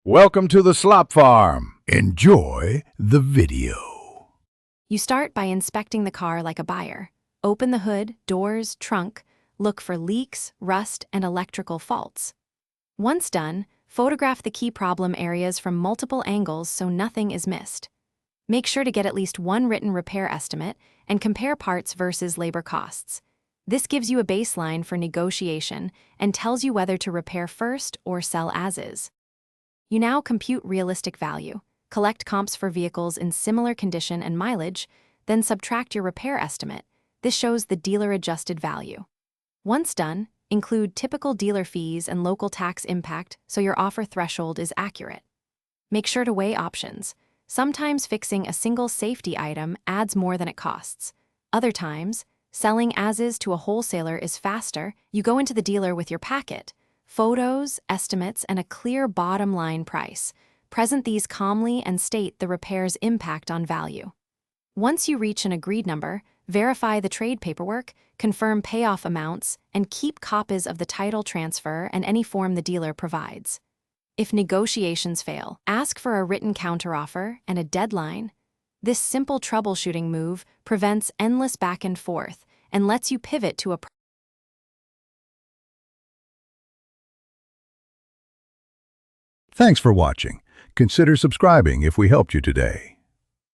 Welcome to the Slop Farm. Enjoy the video. You start by inspecting the car like a buyer. Open the hood, doors, trunk, look for leaks, rust, and electrical faults. Once done, photograph the key problem areas from multiple angles so nothing is missed. Make sure to get at least one written repair estimate and compare parts versus labor costs. This gives you a baseline for negotiation and tells you whether to repair first or sell as is. You now compute realistic value, collect comps for vehicles in similar condition and mileage, then subtract your repair estimate. This shows the dealer-adjusted value. Once done, include typical dealer fees and local tax impact so your offer threshold is accurate. Make sure to weigh options. Sometimes fixing a single safety item adds more than it costs. Other times, selling as is to a wholesaler is faster. You go into the dealer with your packet, photos, estimates, and a clear bottom line price. Present these calmly and state the repair's impact on value. Once you reach an agreed number, verify the trade paperwork, confirm payoff amounts, and keep copies of the title transfer and any form the dealer provides. If negotiations fail, ask for a written counteroffer and a deadline. This simple troubleshooting move prevents endless back and forth and lets you pivot to a Thanks for watching. Consider subscribing if we helped you today.